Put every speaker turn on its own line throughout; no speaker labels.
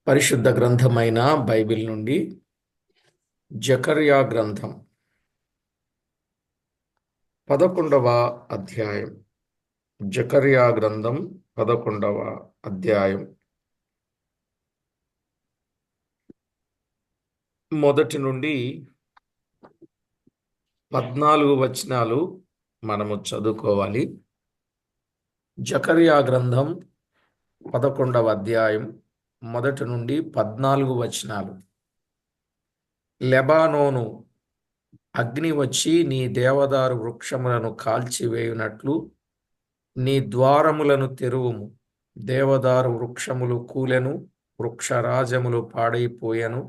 పరిశుద్ధ గ్రంథమైన బైబిల్ నుండి జకర్యా గ్రంథం 11వ అధ్యాయం. జకర్యా గ్రంథం 11వ అధ్యాయం మొదటి నుండి 14 వచనాలు మనము చదువుకోవాలి. జకర్యా గ్రంథం 11వ అధ్యాయం మొదటి నుండి 14 వచనాలు. లెబానోను అగ్ని వచ్చి నీ దేవదారు వృక్షములను కాల్చివేయునట్లు నీ ద్వారములను తెరువుము. దేవదారు వృక్షములు కూలెను, వృక్షరాజములు పాడైపోయెను.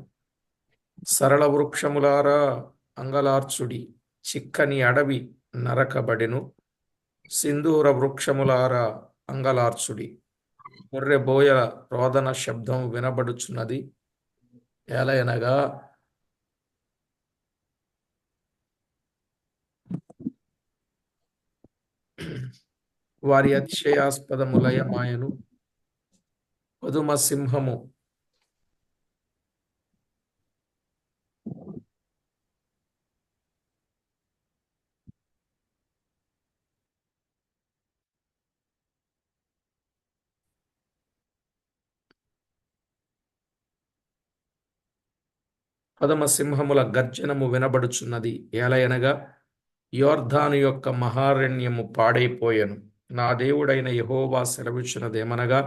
సరళ వృక్షములారా అంగలార్చుడి, చిక్కని అడవి నరకబడెను. సింధూర వృక్షములారా అంగలార్చుడి, గొర్రె బోయల రోదన శబ్దం వినబడుచున్నది. ఏలయనగా వారి అతిశయాస్పదములయమాయను. పదుమ సింహము పదమ సింహముల గర్జనము వినబడుచున్నది. ఏలయనగా యోర్ధాను యొక్క మహారణ్యము పాడైపోయెను. నా దేవుడైన యెహోవా సెలవిచ్చినదేమనగా,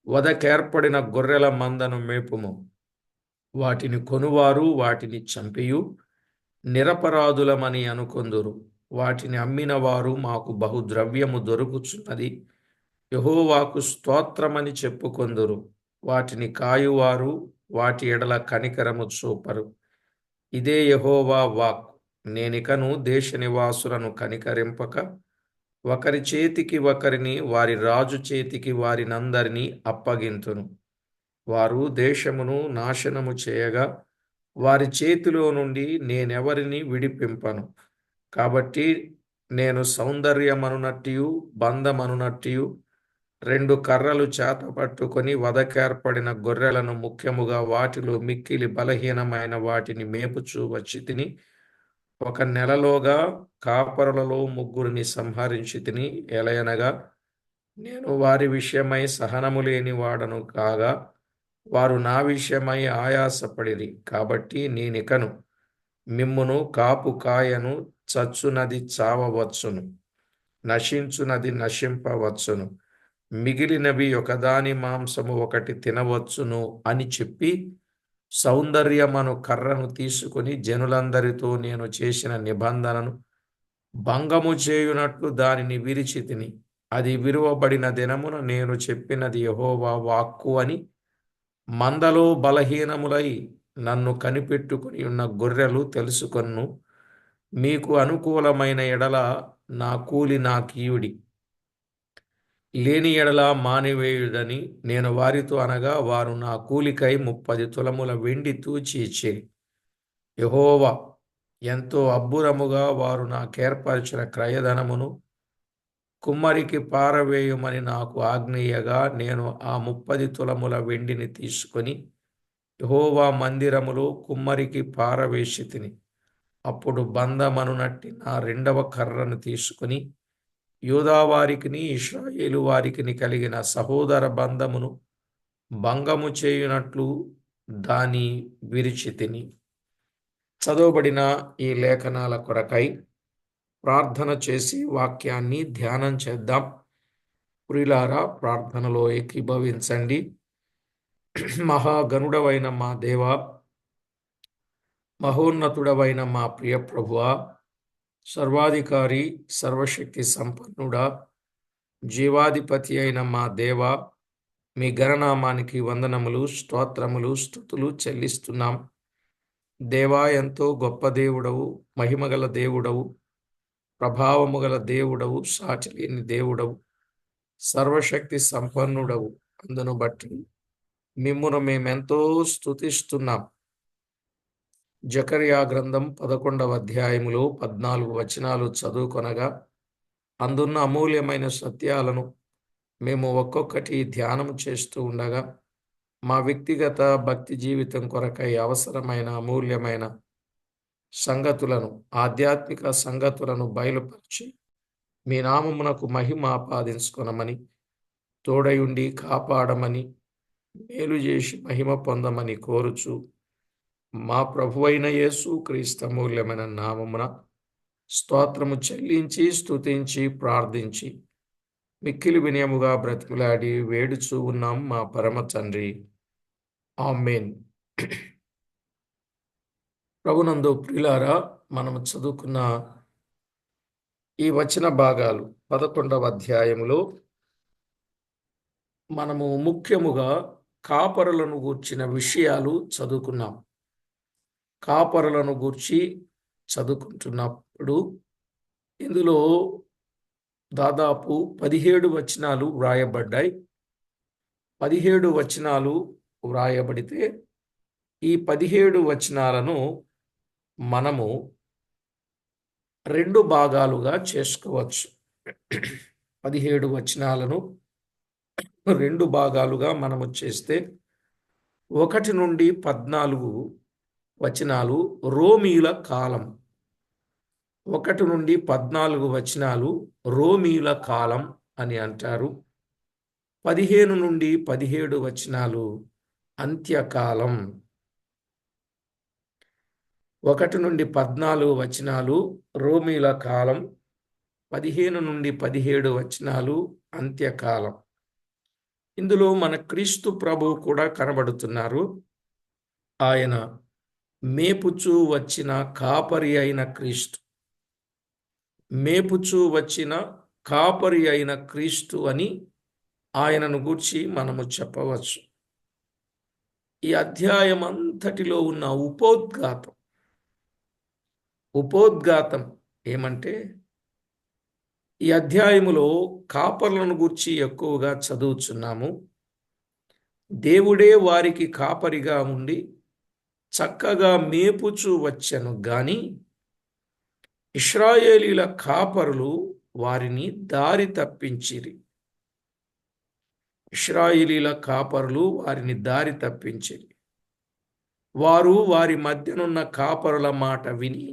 వధకేర్పడిన గొర్రెల మందను మేపుము. వాటిని కొనువారు వాటిని చంపియు నిరపరాధులమని అనుకొందురు. వాటిని అమ్మిన వారు మాకు బహుద్రవ్యము దొరుకుచున్నది, యెహోవాకు స్తోత్రమని చెప్పుకొందురు. వాటిని కాయువారు వాటి ఎడల కనికరము చూపరు. ఇదే యెహోవా వాక్. నేనికను దేశ నివాసులను కనికరింపక ఒకరి చేతికి ఒకరిని, వారి రాజు చేతికి వారినందరినీ అప్పగింతును. వారు దేశమును నాశనము చేయగా వారి చేతిలో నుండి నేనెవరిని విడిపింపను. కాబట్టి నేను సౌందర్యమనునట్టియు బంధమనునట్టియు 2 కర్రలు చేత పట్టుకొని వధకేర్పడిన గొర్రెలను, ముఖ్యముగా వాటిలో మిక్కిలి బలహీనమైన వాటిని మేపుచూ వచ్చి తిని, 1 నెలలోగా కాపరులలో 3 సంహరించి తిని. ఎలయనగా నేను వారి విషయమై సహనము లేని వాడను కాగా వారు నా విషయమై ఆయాసపడిరి. కాబట్టి నేనికను మిమ్మును కాపు కాయను. చచ్చునది చావవచ్చును, నశించునది నశింపవచ్చును, మిగిలినవి ఒకదాని మాంసము ఒకటి తినవచ్చును అని చెప్పి, సౌందర్యమను కర్రను తీసుకుని జనులందరితో నేను చేసిన నిబంధనను భంగము చేయునట్లు దానిని విరిచి తిని, అది విరువబడిన దినమున నేను చెప్పినది యెహోవా వాక్కు అని మందలో బలహీనములై నన్ను కనిపెట్టుకుని ఉన్న గొర్రెలు తెలుసుకొను. మీకు అనుకూలమైన ఎడల నా కూలి నాకీయుడి, లేని ఎడల మానివేయుడని నేను వారితో అనగా, వారు నా కూలికై 30 తులముల వెండి తూచి ఇచ్చిరి. యెహోవా ఎంతో అబ్బురముగా వారు నాకేర్పరిచిన క్రయధనమును కుమ్మరికి పారవేయుమని నాకు ఆజ్ఞేయగా, నేను ఆ 30 తులముల వెండిని తీసుకొని యెహోవా మందిరములో కుమ్మరికి పారవేసి తిని. అప్పుడు బంధమనునట్టి నా 2వ కర్రను తీసుకుని యూదా వారికిని ఇశ్రాయేలు వారికిని కలిగిన సహోదర బంధమును భంగము చేయునట్లు దాని విరిచి తిని. చదవబడిన ఈ లేఖనాల కొరకై ప్రార్థన చేసి వాక్యాన్ని ధ్యానం చేద్దాం. ప్రియులారా, ప్రార్థనలో ఏకీభవించండి. మహాగణుడవైన మా దేవా, మహోన్నతుడవైన మా ప్రియ ప్రభువా, సర్వాధికారి సర్వశక్తి సంపన్నుడా, జీవాధిపతి అయిన మా దేవా, మీ గణనామానికి వందనములు, స్తోత్రములు, స్తుతులు చెల్లిస్తున్నాం. దేవా, ఎంతో గొప్ప దేవుడవు, మహిమగల దేవుడవు, ప్రభావము గల దేవుడవు, సాటిలేని దేవుడవు, సర్వశక్తి సంపన్నుడవు. అందును బట్టి మిమ్మును మేమెంతో స్తుతిస్తున్నాం. జకర్యా గ్రంథం 11వ అధ్యాయములో 14 వచనాలు చదువుకొనగా, అందున్న అమూల్యమైన సత్యాలను మేము ఒక్కొక్కటి ధ్యానం చేస్తూ ఉండగా, మా వ్యక్తిగత భక్తి జీవితం కొరకై అవసరమైన అమూల్యమైన సంగతులను, ఆధ్యాత్మిక సంగతులను బయలుపరిచి మీ నామమునకు మహిమ ఆపాదించుకొనమని, తోడయుండి కాపాడమని, మేలు చేసి మహిమ పొందమని కోరుచు మా ప్రభువైన యేసు క్రీస్తు అమూల్యమైన నామమున స్తోత్రము చెల్లించి స్తుతించి ప్రార్థించి మిక్కిలి వినయముగా బ్రతిమలాడి వేడుచూ ఉన్నాం మా పరమ తండ్రి. ఆమేన్. ప్రభునందు ప్రియులారా, మనము చదువుకున్న ఈ వచన భాగాలు 11వ అధ్యాయములో మనము ముఖ్యముగా కాపరులను గూర్చిన విషయాలు చదువుకున్నాం. కాపరులను గూర్చి చదువుకుంటున్నప్పుడు ఇందులో దాదాపు 17 వచనాలు వ్రాయబడ్డాయి. 17 వచనాలు వ్రాయబడితే ఈ 17 వచనాలను మనము 2 భాగాలుగా చేసుకోవచ్చు. 17 వచనాలను 2 భాగాలుగా మనము చేస్తే 1 నుండి 14 వచనాలు రోమీల కాలం. 1 నుండి 14 వచనాలు రోమీల కాలం అని అంటారు. 15 నుండి 17 వచనాలు అంత్యకాలం. 1 నుండి 14 వచనాలు రోమీల కాలం, 15 నుండి 17 వచనాలు అంత్యకాలం. ఇందులో మన క్రీస్తు ప్రభువు కూడా కనబడుతున్నారు. ఆయన మేపుచూ వచ్చిన కాపరి అయిన క్రీస్తు. మేపుచూ వచ్చిన కాపరి అయిన క్రీస్తు అని ఆయనను గూర్చి మనము చెప్పవచ్చు. ఈ అధ్యాయం అంతటిలో ఉన్న ఉపోద్ఘాతం ఏమంటే, ఈ అధ్యాయములో కాపర్లను గూర్చి ఎక్కువగా చదువుచున్నాము. దేవుడే వారికి కాపరిగా ఉండి చక్కగా మేపుచూ వచ్చెను గాని ఇశ్రాయేలీల కాపరులు వారిని దారి తప్పించిరి. ఇశ్రాయేలీల కాపరులు వారిని దారి తప్పించిరి. వారు వారి మధ్యనున్న కాపరుల మాట విని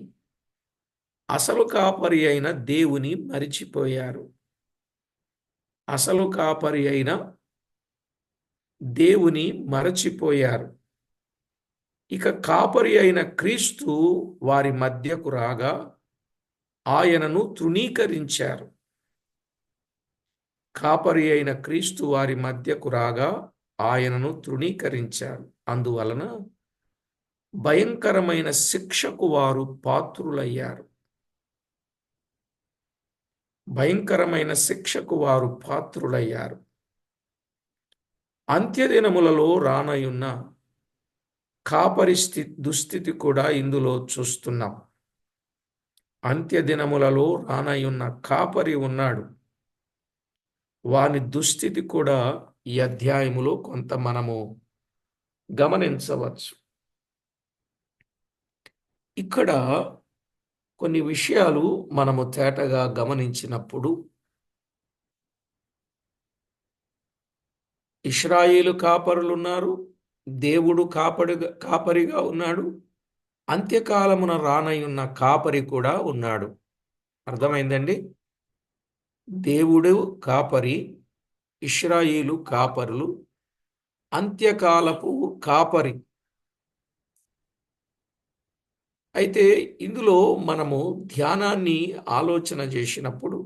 అసలు కాపరి అయిన దేవుని మరిచిపోయారు. అసలు కాపరి అయిన దేవుని మరచిపోయారు. ఇక కాపరి అయిన క్రీస్తు వారి మధ్యకు రాగా ఆయనను తృణీకరించారు. కాపరి అయిన క్రీస్తు వారి మధ్యకు రాగా ఆయనను తృణీకరించారు. అందువలన భయంకరమైన శిక్షకు వారు పాత్రులయ్యారు. భయంకరమైన శిక్షకు వారు పాత్రులయ్యారు. అంత్యదినములలో రానయున్న కాపరి దుస్థితి కూడా ఇందులో చూస్తున్నాం. అంత్యదినములలో రానయున్న కాపరి ఉన్నాడు. వాని దుస్థితి కూడా ఈ అధ్యాయములో కొంత మనము గమనించవచ్చు. ఇక్కడ కొన్ని విషయాలు మనము తేటగా గమనించినప్పుడు, ఇశ్రాయేలు కాపరులున్నారు, దేవుడు కాపరిగా ఉన్నాడు, అంత్యకాలమున రానయున్న కాపరి కూడా ఉన్నాడు. అర్థమైందండి? దేవుడు కాపరి, ఇశ్రాయేలు కాపరులు, అంత్యకాలపు కాపరి. అయితే ఇందులో మనము ధ్యానాన్ని ఆలోచన చేసినప్పుడు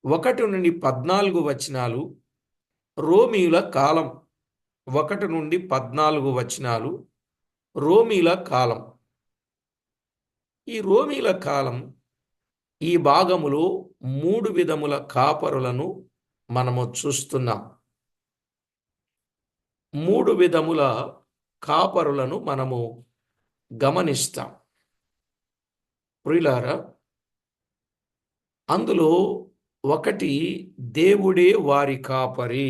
1 నుండి 14 వచనాలు రోమీల కాలం. 1 నుండి 14 వచనాలు రోమీల కాలం. ఈ రోమీల కాలం ఈ భాగములో 3 విధముల కాపరులను మనము చూస్తున్నాం. 3 విధముల కాపరులను మనము గమనిస్తాం. ప్రియులారా, అందులో ఒకటి దేవుడే వారి కాపరి.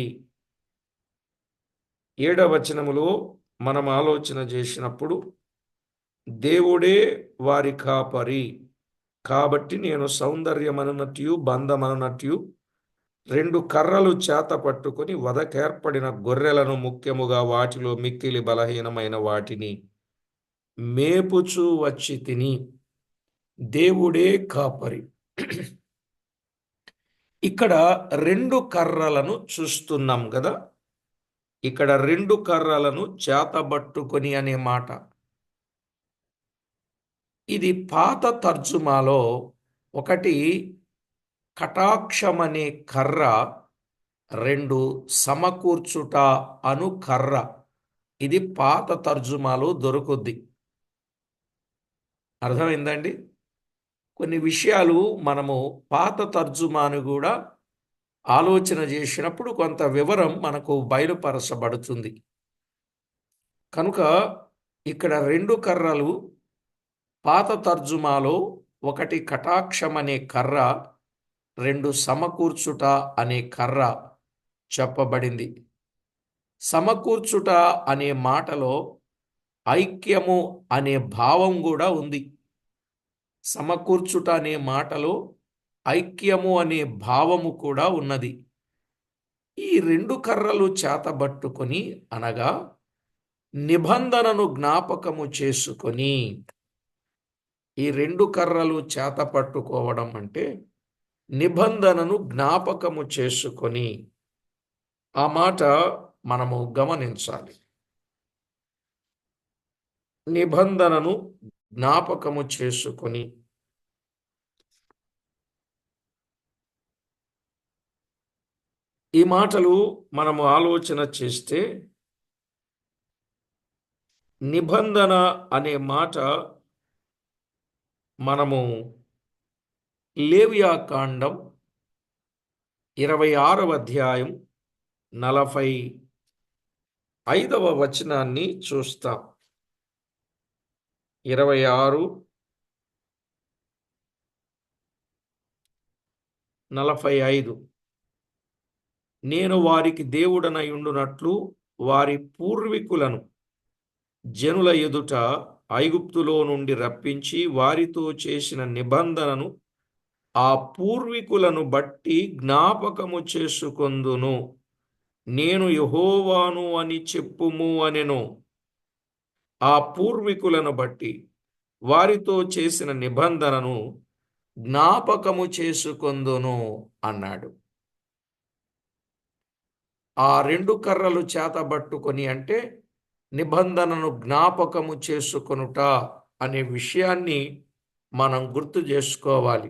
7వ వచనములో మనం ఆలోచన చేసినప్పుడు, దేవుడే వారి కాపరి కాబట్టి నేను సౌందర్యమనున్నట్టు బంధమనున్నట్టు 2 కర్రలు చేత పట్టుకొని వధకేర్పడిన గొర్రెలను, ముఖ్యముగా వాటిలో మిక్కిలి బలహీనమైన వాటిని మేపుచూ వచ్చి తిని, దేవుడే కాపరి. ఇక్కడ 2 కర్రలను చూస్తున్నాం కదా. ఇక్కడ 2 కర్రలను చేతబట్టుకొని అనే మాట. ఇది పాత తర్జుమాలో ఒకటి కటాక్షం అనే కర్ర, 2 సమకూర్చుట అను కర్ర. ఇది పాత తర్జుమాలో దొరుకుద్ది. అర్థమైందండి? కొన్ని విషయాలు మనము పాత తర్జుమాను కూడా ఆలోచన చేసినప్పుడు కొంత వివరం మనకు బయలుపరచబడుతుంది. కనుక ఇక్కడ 2 కర్రలు పాత తర్జుమాలో ఒకటి కటాక్షం అనే కర్ర, 2 సమకూర్చుట అనే కర్ర చెప్పబడింది. సమకూర్చుట అనే మాటలో ఐక్యము అనే భావం కూడా ఉంది. సమకూర్చుట అనే మాటలో ఐక్యము అనే భావము కూడా ఉన్నది. ఈ 2 కర్రలు చేతబట్టుకొని అనగా నిబంధనను జ్ఞాపకము చేసుకొని, ఈ 2 కర్రలు చేత పట్టుకోవడం అంటే నిబంధనను జ్ఞాపకము చేసుకొని, ఆ మాట మనము గమనించాలి. నిబంధనను జ్ఞాపకము చేసుకొని. ఈ మాటలు మనము ఆలోచన చేస్తే, నిబంధన అనే మాట మనము లేవియాకాండం 26వ అధ్యాయం 45వ వచనాన్ని చూస్తాం. 26:45. నేను వారికి దేవుడనయుండునట్లు వారి పూర్వీకులను జనుల ఎదుట ఐగుప్తులో నుండి రప్పించి వారితో చేసిన నిబంధనను ఆ పూర్వీకులను బట్టి జ్ఞాపకము చేసుకొందును. నేను యెహోవాను అని చెప్పుము అనెను. ఆ పూర్వీకులను బట్టి వారితో చేసిన నిబంధనను జ్ఞాపకము చేసుకొందును అన్నాడు. ఆ 2 కర్రలు చేతబట్టుకొని అంటే నిబంధనను జ్ఞాపకము చేసుకొనుట అనే విషయాన్ని మనం గుర్తు చేసుకోవాలి.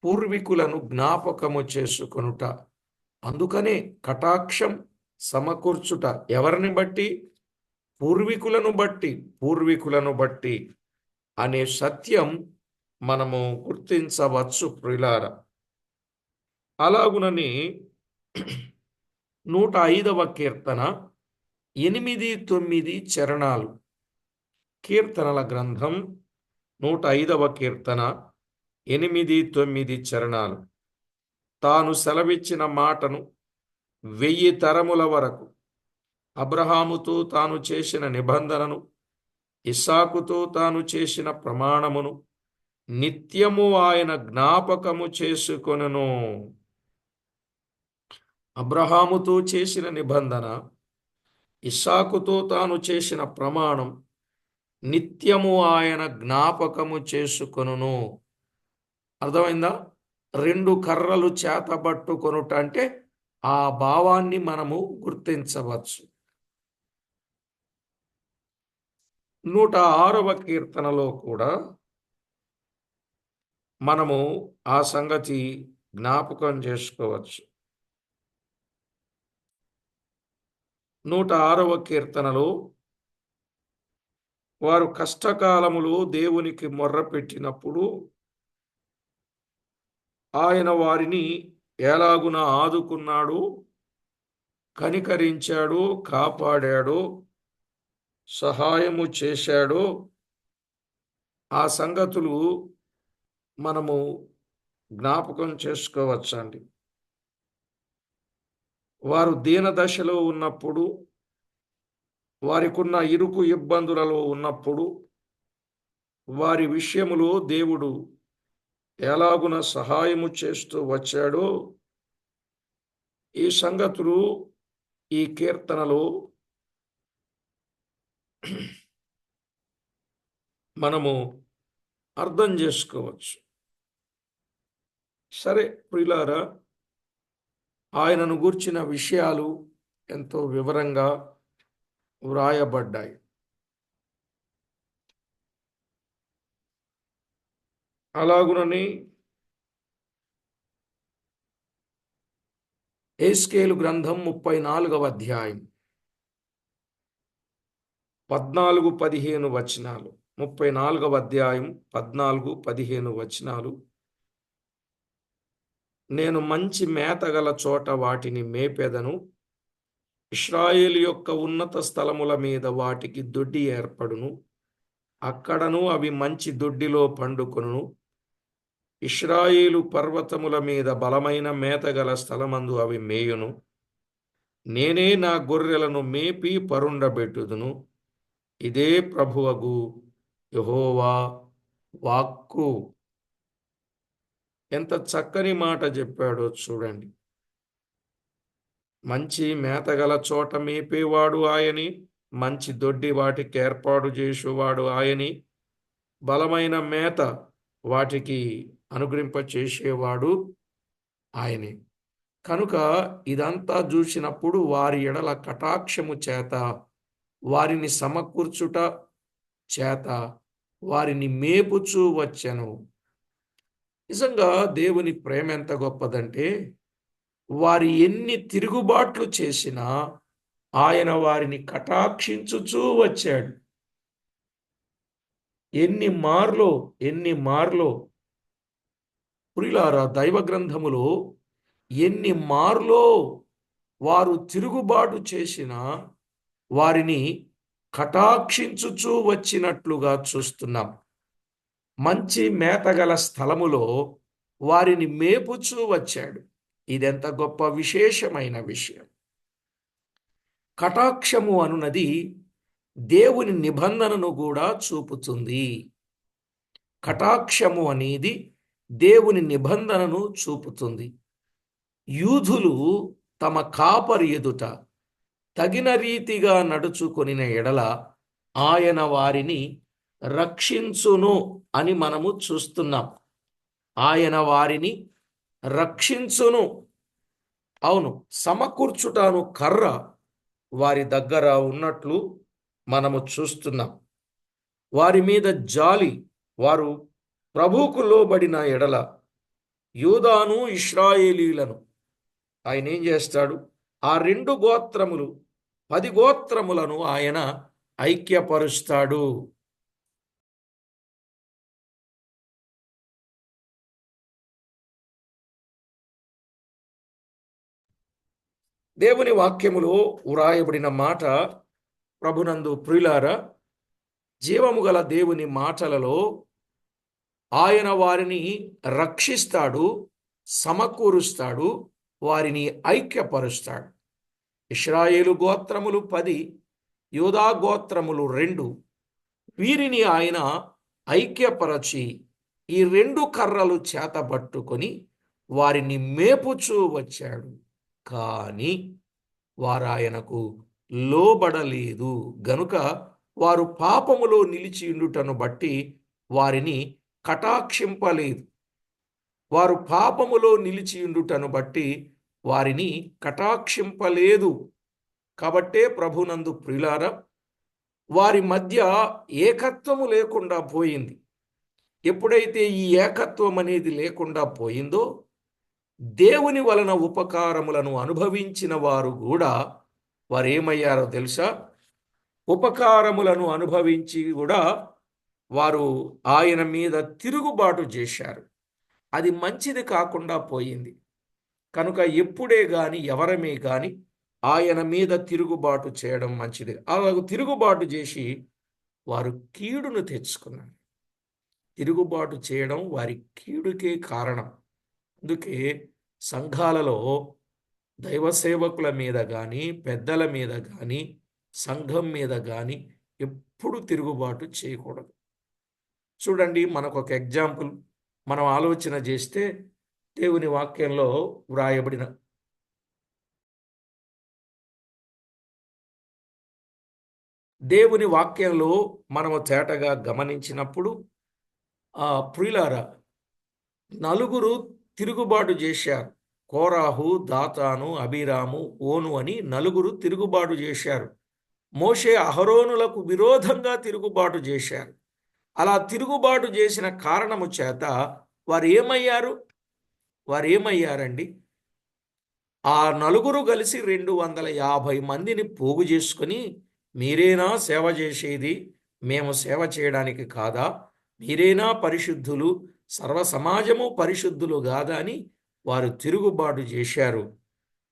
పూర్వీకులను జ్ఞాపకము చేసుకొనుట. అందుకనే కటాక్షం, సమకూర్చుట ఎవరిని బట్టి? పూర్వీకులను బట్టి అనే సత్యం మనము గుర్తించవచ్చు ప్రియులారా. అలాగునని 105వ కీర్తన 8-9 చరణాలు. కీర్తనల గ్రంథం 105వ కీర్తన 8-9 చరణాలు. తాను సెలవిచ్చిన మాటను 1000 తరముల వరకు, అబ్రహాముతో తాను చేసిన నిబంధనను, ఇస్సాకుతో తాను చేసిన ప్రమాణమును నిత్యము ఆయన జ్ఞాపకము చేసుకొనును. అబ్రహాముతో చేసిన నిబంధన, ఇస్సాకుతో తాను చేసిన ప్రమాణం నిత్యము ఆయన జ్ఞాపకము చేసుకొనును. అర్థమైందా? 2 కర్రలు చేతబట్టుకొనుట అంటే ఆ భావాన్ని మనము గుర్తించవచ్చు. 106వ కీర్తనలో కూడా మనము ఆ సంగతి జ్ఞాపకం చేసుకోవచ్చు. 106వ కీర్తనలో వారు కష్టకాలములో దేవునికి మొర్రపెట్టినప్పుడు ఆయన వారిని ఎలాగున ఆదుకున్నాడు, కనికరించాడు, కాపాడాడు, సహాయము చేశాడు. ఆ సంగతులు మనము జ్ఞాపకం చేసుకోవచ్చండి. వారు దీనదశలో ఉన్నప్పుడు, వారికున్న ఇరుకు ఇబ్బందులలో ఉన్నప్పుడు, వారి విషయములో దేవుడు ఎలాగున సహాయము చేస్తూ వచ్చాడో ఈ సంగతులు ఈ కీర్తనలో మనము అర్థం చేసుకోవచ్చు. సరే ప్రియులారా, ఆయనను గూర్చిన విషయాలు ఎంతో వివరంగా వ్రాయబడ్డాయి. అలాగునని యెహెజ్కేలు గ్రంథం 34వ అధ్యాయం 14-15 వచనాలు. 34వ అధ్యాయం 14-15 వచనాలు. నేను మంచి మేతగల చోట వాటిని మేపెదను, ఇశ్రాయేలు యొక్క ఉన్నత స్థలముల మీద వాటికి దొడ్డి ఏర్పడును, అక్కడను అవి మంచి దొడ్డిలో పండుకొనును. ఇశ్రాయేలు పర్వతముల మీద బలమైన మేతగల స్థలమందు అవి మేయును. నేనే నా గొర్రెలను మేపి పరుండబెట్టుదును. ఇదే ప్రభువగు యెహోవా వాక్కు. ఎంత చక్కని మాట చెప్పాడో చూడండి. మంచి మేతగల చోట మేపేవాడు ఆయని, మంచి దొడ్డి వాటికి ఏర్పాటు చేసేవాడు ఆయని, బలమైన మేత వాటికి అనుగ్రహింప చేసేవాడు ఆయనే. కనుక ఇదంతా చూసినప్పుడు వారి ఎడల కటాక్షము చేత, వారిని సమకూర్చుట చేత వారిని మేపుచూ వచ్చెను. నిజంగా దేవుని ప్రేమ ఎంత గొప్పదంటే, వారి ఎన్ని తిరుగుబాట్లు చేసినా ఆయన వారిని కటాక్షించుచూ వచ్చాడు. ఎన్ని మార్లో ప్రియులారా, దైవ గ్రంథములో ఎన్ని మార్లో వారు తిరుగుబాటు చేసినా వారిని కటాక్షించుచూ వచ్చినట్లుగా చూస్తున్నాం. మంచి మేతగల స్థలములో వారిని మేపుచూ వచ్చాడు. ఇదెంత గొప్ప విశేషమైన విషయం. కటాక్షము అనున్నది దేవుని నిబంధనను కూడా చూపుతుంది. కటాక్షము అనేది దేవుని నిబంధనను చూపుతుంది. యూదులు తమ కాపరి ఎదుట తగిన రీతిగా నడుచుకొనిన ఎడల ఆయన వారిని రక్షించును అని మనము చూస్తున్నాం. ఆయన వారిని రక్షించును. అవును, సమకూర్చుటాను కర్ర వారి దగ్గర ఉన్నట్లు మనము చూస్తున్నాం. వారి మీద జాలి, వారు ప్రభువుకు లోబడిన ఎడల యూదాను ఇశ్రాయేలీలను ఆయన ఏం చేస్తాడు? ఆ 2 గోత్రములు 10 గోత్రములను ఆయన ఐక్యపరుస్తాడు. దేవుని వాక్యములో వ్రాయబడిన మాట ప్రభునందు ప్రియులారా, జీవము గల దేవుని మాటలలో ఆయన వారిని రక్షిస్తాడు, సమకూరుస్తాడు, వారిని ఐక్యపరుస్తాడు. ఇశ్రాయేలు గోత్రములు 10, యూదా గోత్రములు 2. వీరిని ఆయన ఐక్యపరచి ఈ 2 కర్రలు చేతబట్టుకొని వారిని మేపుచూ వచ్చాడు. కానీ వారు ఆయనకు లోబడలేదు గనుక వారు పాపములో నిలిచియుండుటను బట్టి వారిని కటాక్షింపలేదు. వారు పాపములో నిలిచియుండుటను బట్టి వారిని కటాక్షింపలేదు. కాబట్టే ప్రభునందు ప్రియులారా, వారి మధ్య ఏకత్వము లేకుండా పోయింది. ఎప్పుడైతే ఈ ఏకత్వం అనేది లేకుండా పోయిందో, దేవుని వలన ఉపకారములను అనుభవించిన వారు కూడా వారేమయ్యారో తెలుసా? ఉపకారములను అనుభవించి కూడా వారు ఆయన మీద తిరుగుబాటు చేశారు. అది మంచిది కాకుండా పోయింది. కనుక ఎప్పుడే గాని ఎవరమే గాని ఆయన మీద తిరుగుబాటు చేయడం మంచిది. అలాగ తిరుగుబాటు చేసి వారు కీడును తెచ్చుకున్నారు. తిరుగుబాటు చేయడం వారి కీడుకే కారణం. అందుకే సంఘాలలో దైవ సేవకుల మీద కానీ, పెద్దల మీద కానీ, సంఘం మీద కానీ ఎప్పుడు తిరుగుబాటు చేయకూడదు. చూడండి, మనకు ఒక ఎగ్జాంపుల్ మనం ఆలోచన చేస్తే దేవుని వాక్యంలో వ్రాయబడిన దేవుని వాక్యంలో మనము తేటగా గమనించినప్పుడు ప్రియులారా, నలుగురు తిరుగుబాటు చేశారు. కోరాహు, దాతాను, అబీరాము, ఓను అని నలుగురు తిరుగుబాటు చేశారు. మోషే అహరోనులకు విరోధంగా తిరుగుబాటు చేశారు. అలా తిరుగుబాటు చేసిన కారణము చేత వారు ఏమయ్యారండి? ఆ నలుగురు కలిసి 250 మందిని పోగు చేసుకుని, మీరేనా సేవ చేసేది, మేము సేవ చేయడానికి కాదా? మీరేనా పరిశుద్ధులు, సర్వ సమాజము పరిశుద్ధులు కాదా అని వారు తిరుగుబాటు చేశారు.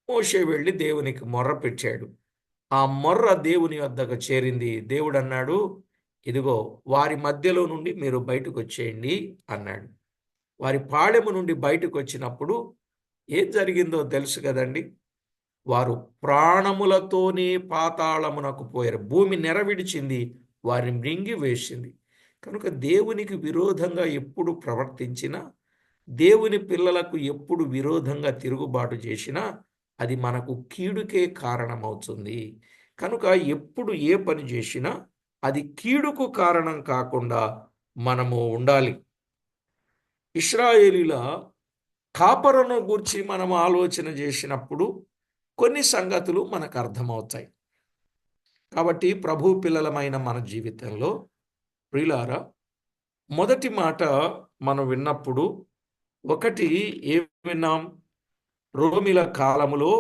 మోషే వెళ్ళి దేవునికి మొర్ర పెట్టాడు. ఆ మొర్ర దేవుని వద్దకు చేరింది. దేవుడు అన్నాడు, ఇదిగో వారి మధ్యలో నుండి మీరు బయటకు వచ్చేయండి అన్నాడు. వారి పాళెము నుండి బయటకు వచ్చినప్పుడు ఏం జరిగిందో తెలుసు కదండి. వారు ప్రాణములతోనే పాతాళమునకు పోయారు. భూమి నెరవిడిచింది, వారిని మృంగి వేసింది. కనుక దేవునికి విరోధంగా ఎప్పుడు ప్రవర్తించినా, దేవుని పిల్లలకు ఎప్పుడు విరోధంగా తిరుగుబాటు చేసినా అది మనకు కీడుకే కారణమవుతుంది. కనుక ఎప్పుడు ఏ పని చేసినా అది కీడుకు కారణం కాకుండా మనము ఉండాలి. ఇశ్రాయేలీల కాపరును గూర్చి మనం ఆలోచన చేసినప్పుడు కొన్ని సంగతులు మనకు అర్థమవుతాయి. కాబట్టి ప్రభు పిల్లలమైన మన జీవితంలో ప్రియులారా, మొదటి మాట మనం విన్నప్పుడు ఒకటి ఏం విన్నాం? రోమిల కాలములో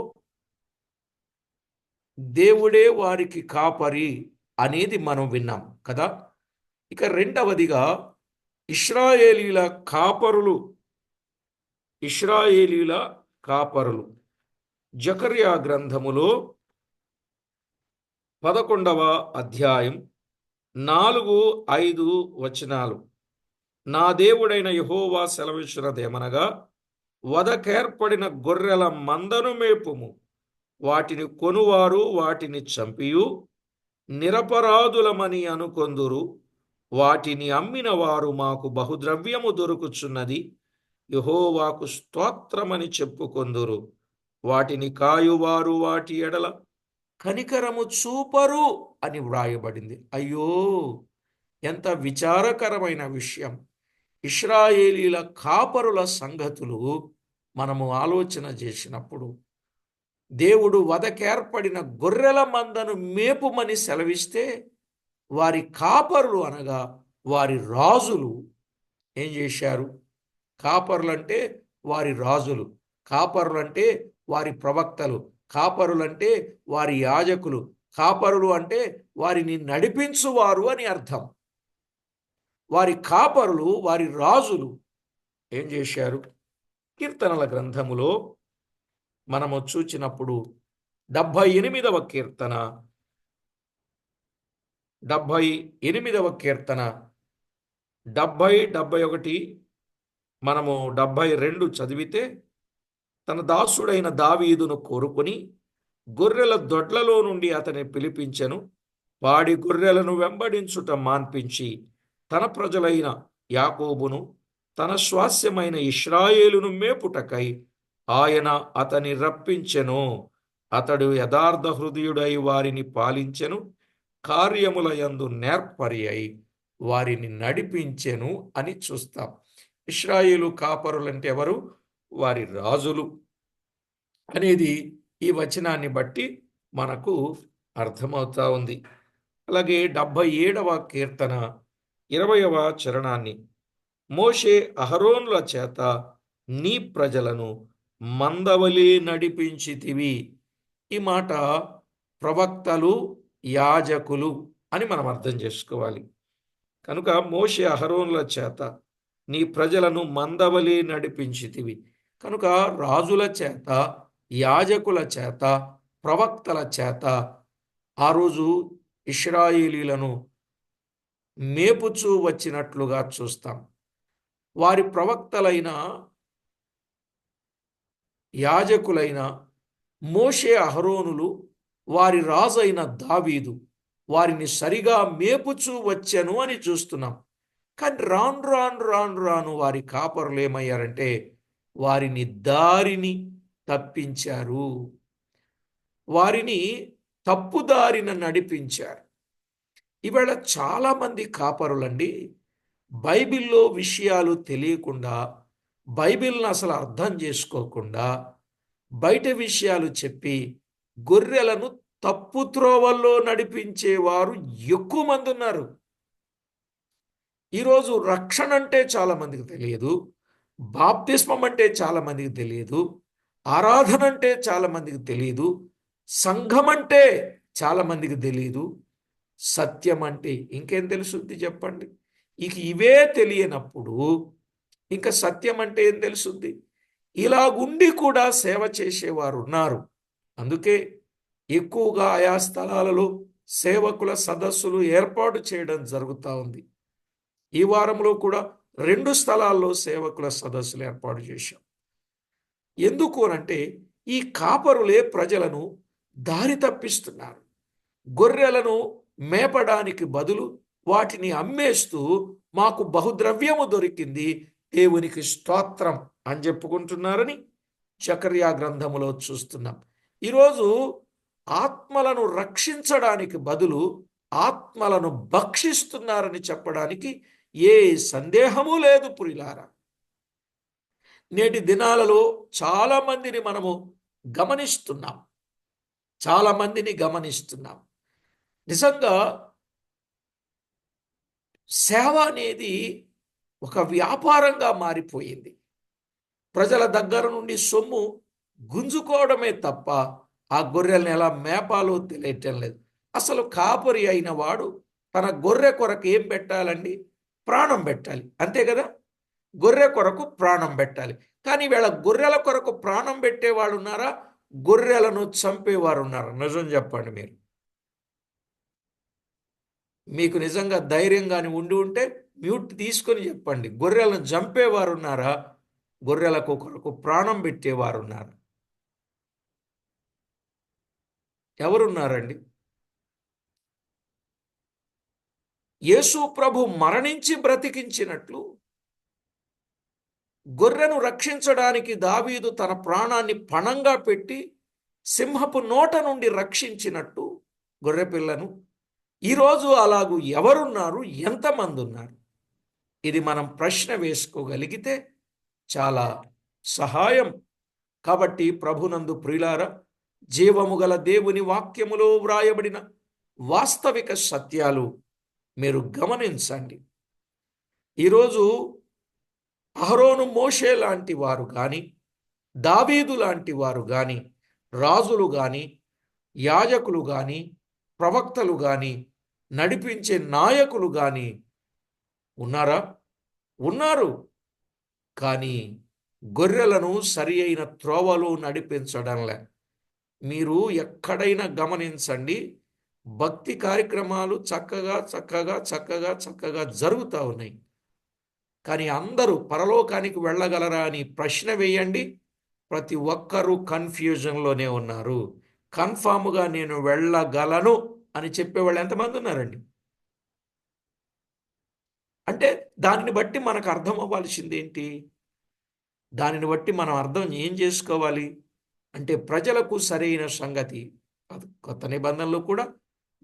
దేవుడే వారికి కాపరి అనేది మనం విన్నాం కదా. ఇక రెండవదిగా ఇశ్రాయేలీల కాపరులు జకర్యా గ్రంథములో 11వ అధ్యాయం 4-5 వచనాలు. నా దేవుడైన యెహోవా సెలవిచ్చినదేమనగా, వధకేర్పడిన గొర్రెల మందను మేపుము, వాటిని కొనువారు వాటిని చంపియు నిరపరాధులమని అనుకొందురు. వాటిని అమ్మిన వారు మాకు బహుద్రవ్యము దొరుకుచున్నది, యెహోవాకు స్తోత్రమని చెప్పుకొందురు. వాటిని కాయువారు వాటి ఎడల కనికరము చూపరు అని వ్రాయబడింది. అయ్యో, ఎంత విచారకరమైన విషయం! ఇశ్రాయేలీల కాపరుల సంగతులు మనము ఆలోచన చేసినప్పుడు, దేవుడు వధకేర్పడిన గొర్రెల మందను మేపుమని సెలవిస్తే, వారి కాపరులు అనగా వారి రాజులు ఏం చేశారు? కాపరులంటే వారి రాజులు, కాపరులంటే వారి ప్రవక్తలు, కాపరులంటే వారి యాజకులు, కాపరులు అంటే వారిని నడిపించువారు అని అర్థం. వారి కాపరులు, వారి రాజులు ఏం చేశారు? కీర్తనల గ్రంథములో మనము చూచినప్పుడు 78వ కీర్తన 70-71 మనము 72 చదివితే, తన దాసుడైన దావీదును కోరుకుని గొర్రెల దొడ్లలో నుండి అతని పిలిపించెను. వాడి గొర్రెలను వెంబడించుట మాన్పించి తన ప్రజలైన యాకోబును, తన స్వాస్యమైన ఇశ్రాయేలును మేపుటకై ఆయన అతని రప్పించెను. అతడు యథార్థ హృదయుడై వారిని పాలించెను, కార్యముల యందు నేర్పరి అయి వారిని నడిపించెను అని చూస్తాం. ఇశ్రాయేలు కాపరులంటే ఎవరు? వారి రాజులు అనేది ఈ వచనాన్ని బట్టి మనకు అర్థమవుతా ఉంది. అలాగే 77వ కీర్తన 20వ చరణాన్ని, మోషే అహరోనుల చేత నీ ప్రజలను మందవలే నడిపించితివి. ఈ మాట ప్రవక్తలు, యాజకులు అని మనం అర్థం చేసుకోవాలి. కనుక మోషే అహరోనుల చేత నీ ప్రజలను మందవలే నడిపించితివి. కనుక రాజుల చేత, యాజకుల చేత, ప్రవక్తల చేత ఆ రోజు ఇశ్రాయేలీలను మేపుచూ వచ్చినట్లుగా చూస్తాం. వారి ప్రవక్తలైన, యాజకులైన మోషే అహరోనులు, వారి రాజైన దావీదు వారిని సరిగా మేపుచూ వచ్చెను అని చూస్తున్నాం. కానీ రాను వారి కాపరులు ఏమయ్యారంటే వారిని దారిని తప్పించారు, వారిని తప్పుదారిన నడిపించారు. ఇవాళ చాలామంది కాపరులండి బైబిల్లో విషయాలు తెలియకుండా, బైబిల్ని అసలు అర్థం చేసుకోకుండా, బయట విషయాలు చెప్పి గొర్రెలను తప్పు త్రోవల్లో నడిపించేవారు ఎక్కువ మంది ఉన్నారు. ఈరోజు రక్షణ అంటే చాలామందికి తెలియదు, బాప్తిస్మం అంటే చాలామందికి తెలియదు, ఆరాధన అంటే చాలామందికి తెలియదు, సంఘం అంటే చాలామందికి తెలియదు, సత్యం అంటే ఇంకేం తెలుసుద్ది చెప్పండి. ఇక ఇవే తెలియనప్పుడు ఇంకా సత్యం అంటే ఏం తెలుసుద్ది? ఇలాగుండి కూడా సేవ చేసేవారు ఉన్నారు. అందుకే ఎక్కువగా ఆయా స్థలాలలో సేవకుల సదస్సులు ఏర్పాటు చేయడం జరుగుతూ ఉంది. ఈ వారంలో కూడా 2 స్థలాల్లో సేవకుల సదస్సులు ఏర్పాటు చేశాం. ఎందుకు అనంటే ఈ కాపరులే ప్రజలను దారి తప్పిస్తున్నారు. గొర్రెలను మేపడానికి బదులు వాటిని అమ్మేస్తూ మాకు బహుద్రవ్యము దొరికింది, దేవునికి స్తోత్రం అని చెప్పుకుంటున్నారని జకర్యా గ్రంథములో చూస్తున్నాం. ఈరోజు ఆత్మలను రక్షించడానికి బదులు ఆత్మలను భక్షిస్తున్నారని చెప్పడానికి ఏ సందేహము లేదు ప్రియులారా. నేటి దినాలలో చాలామందిని మనము గమనిస్తున్నాం. నిజంగా సేవ అనేది ఒక వ్యాపారంగా మారిపోయింది. ప్రజల దగ్గర నుండి సొమ్ము గుంజుకోవడమే తప్ప ఆ గొర్రెలను ఎలా మేపాలో తెలియటం లేదు. అసలు కాపరి అయిన వాడు తన గొర్రె కొరకు ఏం పెట్టాలండి? ప్రాణం పెట్టాలి, అంతే కదా? గొర్రె కొరకు ప్రాణం పెట్టాలి. కానీ వీళ్ళ గొర్రెల కొరకు ప్రాణం పెట్టేవాళ్ళు ఉన్నారా? గొర్రెలను చంపేవారు ఉన్నారు. నిజం చెప్పండి. మీకు నిజంగా ధైర్యంగాని ఉండి ఉంటే మ్యూట్ తీసుకొని చెప్పండి. గొర్రెలను చంపేవారు ఉన్నారా? గొర్రెలకు కొరకు ప్రాణం పెట్టేవారు ఉన్నారు? ఎవరున్నారండి? యేసు ప్రభు మరణించి బ్రతికించినట్లు, గొర్రెను రక్షించడానికి దావీదు తన ప్రాణాన్ని పణంగా పెట్టి సింహపు నోట నుండి రక్షించినట్టు గొర్రెపిల్లను ఈరోజు అలాగూ ఎవరున్నారు? ఎంతమంది ఉన్నారు? ఇది మనం ప్రశ్న వేసుకోగలిగితే చాలా సహాయం. కాబట్టి ప్రభునందు ప్రియులారా, జీవము గల దేవుని వాక్యములో వ్రాయబడిన వాస్తవిక సత్యాలు మీరు గమనించండి. ఈరోజు అహరోను మోషే లాంటి వారు కానీ, దావీదు లాంటి వారు కానీ, రాజులు కానీ, యాజకులు కానీ, ప్రవక్తలు కానీ, నడిపించే నాయకులు కానీ ఉన్నారా? ఉన్నారు. కానీ గొర్రెలను సరి అయిన త్రోవలో నడిపించడంలే. మీరు ఎక్కడైనా గమనించండి, భక్తి కార్యక్రమాలు చక్కగా జరుగుతూ ఉన్నాయి. కానీ అందరూ పరలోకానికి వెళ్ళగలరా అని ప్రశ్న వేయండి, ప్రతి ఒక్కరూ కన్ఫ్యూజన్లోనే ఉన్నారు. కన్ఫామ్గా నేను వెళ్ళగలను అని చెప్పేవాళ్ళు ఎంతమంది ఉన్నారండి? అంటే దానిని బట్టి మనకు అర్థం అవ్వాల్సింది ఏంటి? దానిని బట్టి మనం అర్థం ఏం చేసుకోవాలి అంటే, ప్రజలకు సరైన సంగతి కొత్త నిబంధనలో కూడా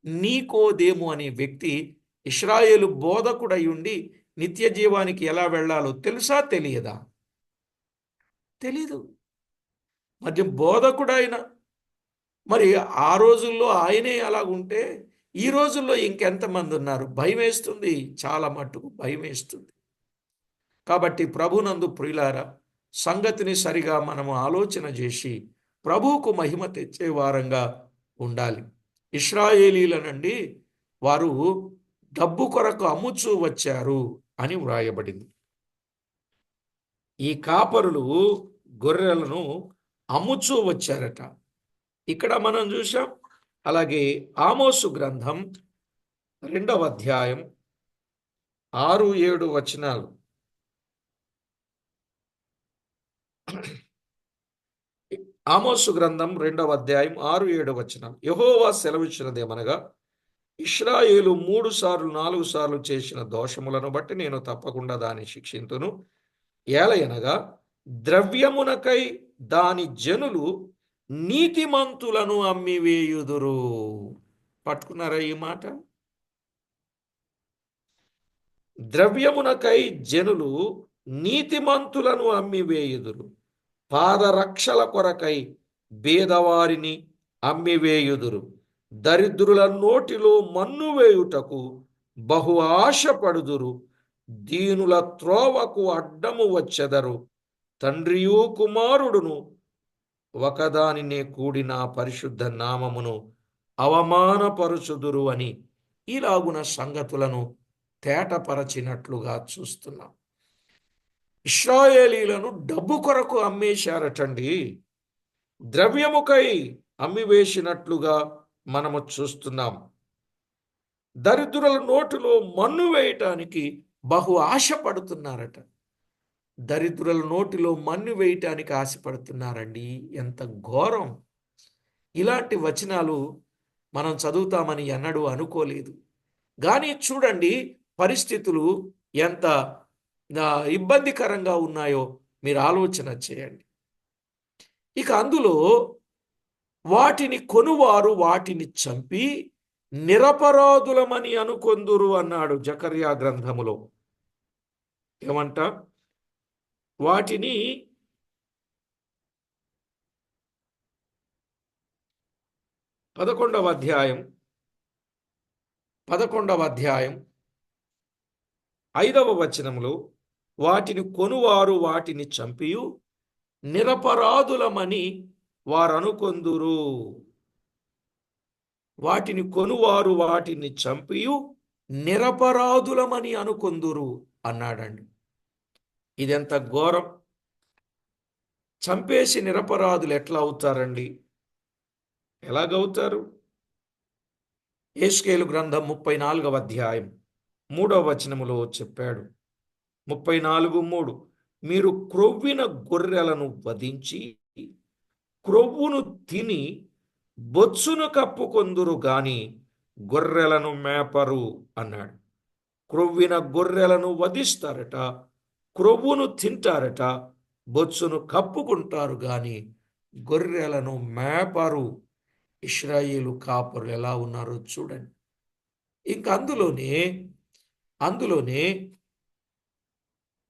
నీకోదేము అనే వ్యక్తి ఇశ్రాయేలు బోధకుడై ఉండి నిత్య జీవానికి ఎలా వెళ్ళాలో తెలుసా? తెలియదా? తెలీదు. మరి బోధకుడైన మరి ఆ రోజుల్లో ఆయనే అలాగుంటే ఈ రోజుల్లో ఇంకెంతమంది ఉన్నారు? భయం వేస్తుంది, చాలా మట్టుకు భయం వేస్తుంది. కాబట్టి ప్రభునందు ప్రియులారా, సంగతిని సరిగా మనము ఆలోచన చేసి ప్రభువుకు మహిమ తెచ్చే వారంగా ఉండాలి. ఇశ్రాయేలీలనండి వారు డబ్బు కొరకు అమ్ముచూ వచ్చారు అని వ్రాయబడింది. ఈ కాపరులు గొర్రెలను అమ్ముచూ వచ్చారట. ఇక్కడ మనం చూసాం. అలాగే ఆమోసు గ్రంథం 2వ అధ్యాయం 6-7 వచనాలు. ఆమోసు గ్రంథం 2వ అధ్యాయం 6-7 వచనాలు. యెహోవా సెలవిచ్చినదేమనగా, ఇశ్రాయేలు 3 సార్లు 4 సార్లు చేసిన దోషములను బట్టి నేను తప్పకుండా దాన్ని శిక్షింతును. ఏలయనగా ద్రవ్యమునకై దాని జనులు నీతిమంతులను అమ్మివేయుదురు. పట్టుకున్నారా ఈ మాట? ద్రవ్యమునకై జనులు నీతిమంతులను అమ్మివేయుదురు, పాదరక్షల కొరకై బేదవారిని అమ్మివేయుదురు. దరిద్రుల నోటిలో మన్ను వేయుటకు బహు ఆశపడుదురు, దీనుల త్రోవకు అడ్డము వచ్చెదరు. తండ్రియు కుమారుడును ఒకదానినే కూడిన పరిశుద్ధ నామమును అవమానపరుచుదురు అని ఇలాగున సంగతులను తేటపరచినట్లుగా చూస్తున్నాం. ఇశ్రాయేలీలను డబ్బు కొరకు అమ్మేశారటండి, ద్రవ్యముకై అమ్మివేసినట్లుగా మనము చూస్తున్నాం. దరిద్రుల నోటిలో మన్ను వేయటానికి బహు ఆశపడుతున్నారట. దరిద్రుల నోటిలో మన్ను వేయటానికి ఆశపడుతున్నారండి. ఎంత ఘోరం! ఇలాంటి వచనాలు మనం చదువుతామని ఎన్నడూ అనుకోలేదు. కానీ చూడండి, పరిస్థితులు ఎంత ఇబ్బందికరంగా ఉన్నాయో మీరు ఆలోచన చేయండి. ఇక అందులో వాటిని కొనువారు వాటిని చంపి నిరపరాధులమని అనుకొందురు అన్నాడు జకర్యా గ్రంథములో. ఏమంట? వాటిని పదకొండవ అధ్యాయం 5వ వచనములో వాటిని కొనువారు వాటిని చంపియు నిరపరాధులమని వారనుకొందురు. వాటిని కొనువారు వాటిని చంపియు నిరపరాధులమని అనుకొందురు అన్నాడండి. ఇదెంత ఘోరం! చంపేసి నిరపరాధులు ఎట్లా అవుతారండి? ఎలాగవుతారు? యెహెజ్కేలు గ్రంథం 34వ అధ్యాయం 3వ వచనములో చెప్పాడు. 34:3 మీరు క్రొవ్విన గొర్రెలను వధించి క్రొవ్వును తిని బొచ్చును కప్పుకొందురు గాని గొర్రెలను మేపరు అన్నాడు. క్రొవ్విన గొర్రెలను వధిస్తారట, క్రొవ్వును తింటారట, బొచ్చును కప్పుకుంటారు గాని గొర్రెలను మేపరు. ఇశ్రాయేలు కాపరులు ఎలా ఉన్నారో చూడండి. ఇంకా అందులోనే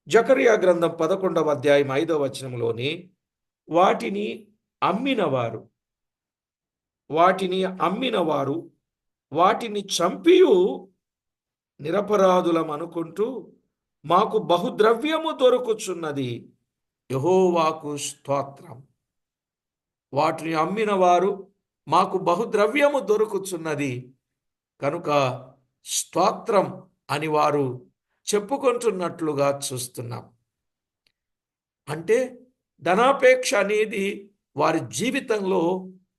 జకర్యా గ్రంథం 11వ అధ్యాయం 5వ వచనంలోని వాటిని అమ్మినవారు వాటిని చంపియు నిరపరాధులం అనుకుంటూ మాకు బహుద్రవ్యము దొరుకుచున్నది, యెహోవాకు స్తోత్రం. వాటిని అమ్మినవారు మాకు బహుద్రవ్యము దొరుకుచున్నది కనుక స్తోత్రం అని వారు చెప్పుకుంటున్నట్లుగా చూస్తున్నాం. అంటే ధనాపేక్ష అనేది వారి జీవితంలో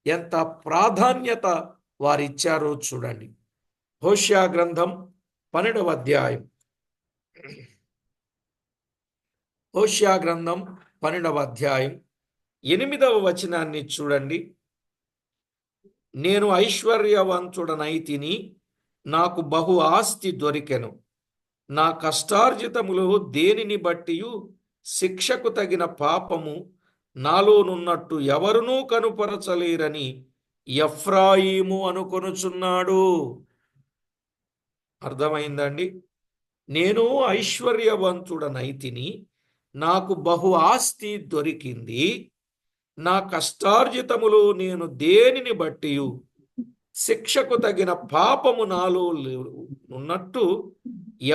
ఎంత ప్రాధాన్యత వారిచ్చారో చూడండి. హోషేయ గ్రంథం 12వ అధ్యాయం 8వ వచనాన్ని చూడండి. నేను ఐశ్వర్యవంతుడనైతిని, నాకు బహు ఆస్తి దొరికెను, నా కష్టార్జితములో దేనిని బట్టియు శిక్షకు తగిన పాపము నాలోనున్నట్టు ఎవరునూ కనుపరచలేరని ఎఫ్రాయిము అనుకొనుచున్నాడు. అర్థమైందండి? నేను ఐశ్వర్యవంతుడనైతిని, నాకు బహు ఆస్తి దొరికింది, నా కష్టార్జితములో నేను దేనిని బట్టియు శిక్షకు తగిన పాపము నాలో ఉన్నట్టు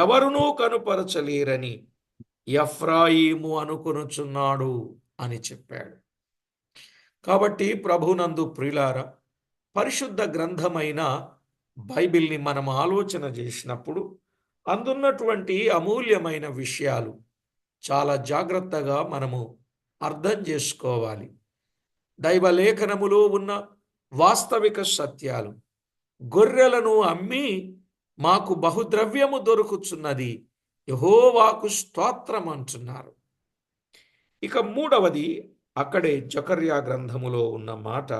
ఎవరునూ కనుపరచలేరని ఎఫ్రాయిము అనుకొనుచున్నాడు అని చెప్పాడు. కాబట్టి ప్రభునందు ప్రియులారా, పరిశుద్ధ గ్రంథమైన బైబిల్ని మనం ఆలోచన చేసినప్పుడు అందున్నటువంటి అమూల్యమైన విషయాలు చాలా జాగ్రత్తగా మనము అర్థం చేసుకోవాలి. దైవలేఖనములో ఉన్న వాస్తవిక సత్యాలు. గొర్రెలను అమ్మి మాకు బహుద్రవ్యము దొరుకుచున్నది, యెహోవాకు స్తోత్రం అంటున్నారు. ఇక మూడవది అక్కడే జకర్యా గ్రంథములో ఉన్న మాట,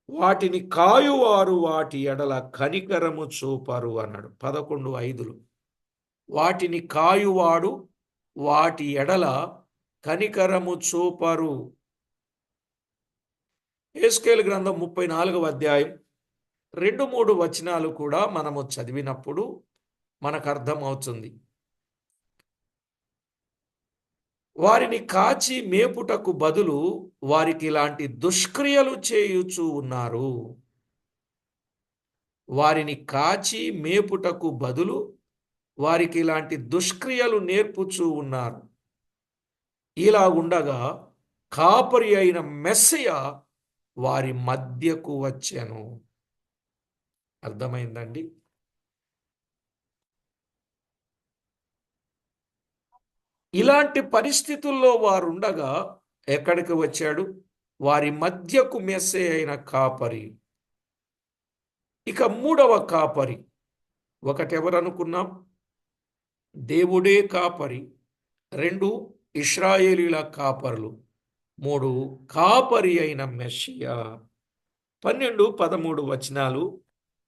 వాటిని కాయువారు వాటి ఎడల కనికరము చూపరు అన్నాడు 11:5. వాటిని కాయువాడు వాటి ఎడల కనికరము చూపరు. యెహెజ్కేలు గ్రంథం 34వ అధ్యాయం 2-3 వచనాలు కూడా మనము చదివినప్పుడు మనకు అర్థమవుతుంది. వారిని కాచి మేపుటకు బదులు వారికి ఇలాంటి దుష్క్రియలు చేయుచూ ఉన్నారు. వారిని కాచి మేపుటకు బదులు వారికి ఇలాంటి దుష్క్రియలు నేర్పుచూ ఉన్నారు. ఇలా ఉండగా కాపరి అయిన మెస్సయ వారి మధ్యకు వచ్చెను. అర్థమైందండి? ఇలాంటి పరిస్థితుల్లో వారుండగా ఎక్కడికి వచ్చాడు? వారి మధ్యకు మెస్సయ అయిన కాపరి. ఇక మూడవ కాపరి, ఒకటెవరనుకున్నాం? దేవుడే కాపరి. 2 ఇశ్రాయేలీల కాపరులు. 3 కాపరి అయిన మెస్సియా. 12, 13 వచనాలు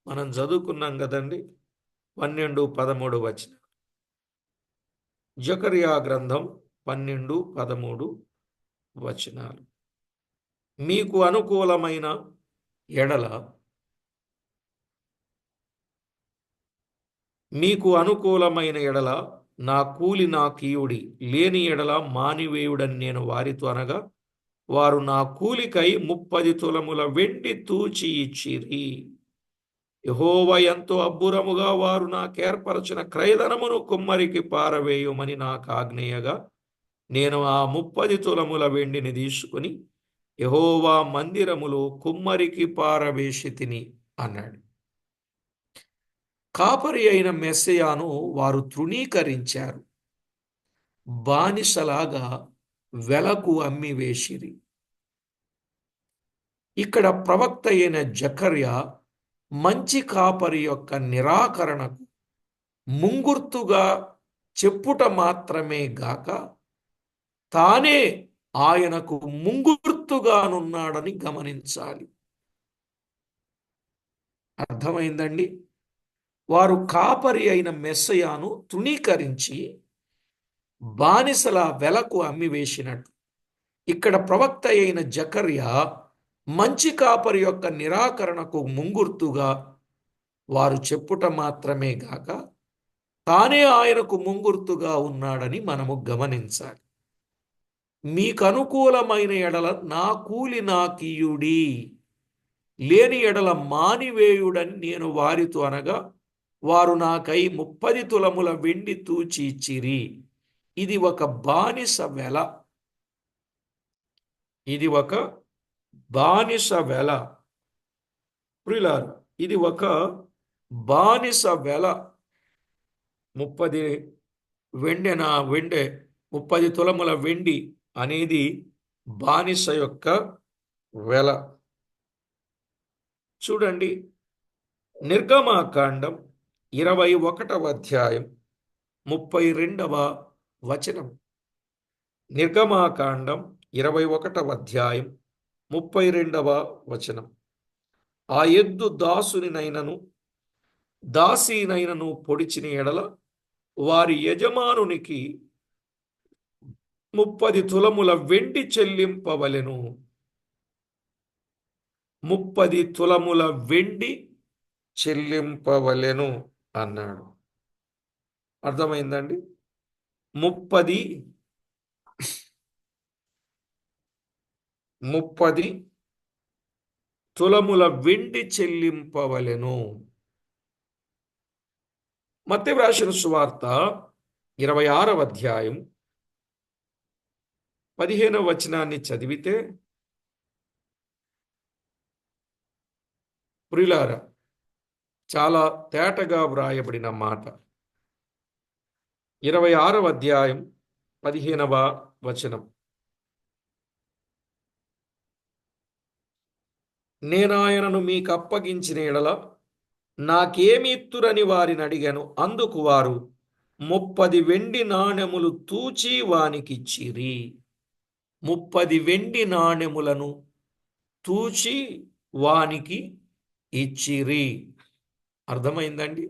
మనం చదువుకున్నాం కదండి. 12, 13 వచనం. జకర్యా గ్రంథం 12, 13 వచనాలు. మీకు అనుకూలమైన ఎడల నా కూలి నాకీయుడి, లేని ఎడల మానివేయుడని నేను వారితో అనగా వారు నా కూలికై 30 తులముల వెండి తూచి ఇచ్చిరి. యెహోవా ఎంతో అబ్బురముగా వారు నాకేర్పరచిన క్రయధనమును కుమ్మరికి పారవేయుమని నాకు ఆజ్ఞేయగా నేను ఆ 30 తులముల వెండిని తీసుకుని యెహోవా మందిరములో కుమ్మరికి పారవేసి అన్నాడు. కాపరి అయిన మెస్సయాను వారు తృణీకరించారు, బానిసలాగా వెలకు అమ్మివేసిరి. ఇక్కడ ప్రవక్త అయిన జకర్యా మంచి కాపరి యొక్క నిరాకరణకు ముంగుర్తుగా చెప్పుట మాత్రమే గాక తానే ఆయనకు ముంగుర్తుగానున్నాడని గమనించాలి. అర్థమైందండి? వారు కాపరి అయిన మెస్సయాను తృణీకరించి బానిసల వెలకు అమ్మివేసినట్టు ఇక్కడ ప్రవక్త అయిన జకర్యా మంచి కాపరి యొక్క నిరాకరణకు ముంగుర్తుగా వారు చెప్పుట మాత్రమే గాక తానే ఆయనకు ముంగుర్తుగా ఉన్నాడని మనము గమనించాలి. మీకు అనుకూలమైన ఎడల నా కూలి నాకీయుడి, లేని ఎడల మానివేయుడని నేను వారితో అనగా వారు నాకై 30 తులముల వెండి తూచి ఇచ్చిరి. ఇది ఒక బానిస వెల. ఇది ఒక బానిస వెల. ప్రియులారా, ఇది ఒక బానిస వెల. 30 తులముల వెండి అనేది బానిస యొక్క వెల. చూడండి, నిర్గమాకాండం 21వ అధ్యాయం 32వ వచనం. నిర్గమాకాండం 21వ అధ్యాయం 32వ వచనం. ఆ ఎద్దు దాసినైనను పొడిచిన ఎడల వారి యజమానునికి 30 తులముల వెండి చెల్లింపవలెను. 30 తులముల వెండి చెల్లింపవలెను అన్నాడు. అర్థమైందండి? 30 తులముల వెండి చెల్లింపవలెను. మత్తయి వ్రాసిన సువార్త 26వ అధ్యాయం 15వ వచనాన్ని చదివితే, ప్రియులారా, చాలా తేటగా వ్రాయబడిన మాట. 26వ అధ్యాయం 15వ వచనం. నేనాయనను మీకు అప్పగించిన ఎడల నాకేమి ఇత్తురని వారిని అడిగాను. అందుకు వారు 30 వెండి నాణెములు తూచి వానికిచ్చిరి. 30 వెండి నాణెములను తూచి వానికి ఇచ్చిరి. అర్థమైందండి?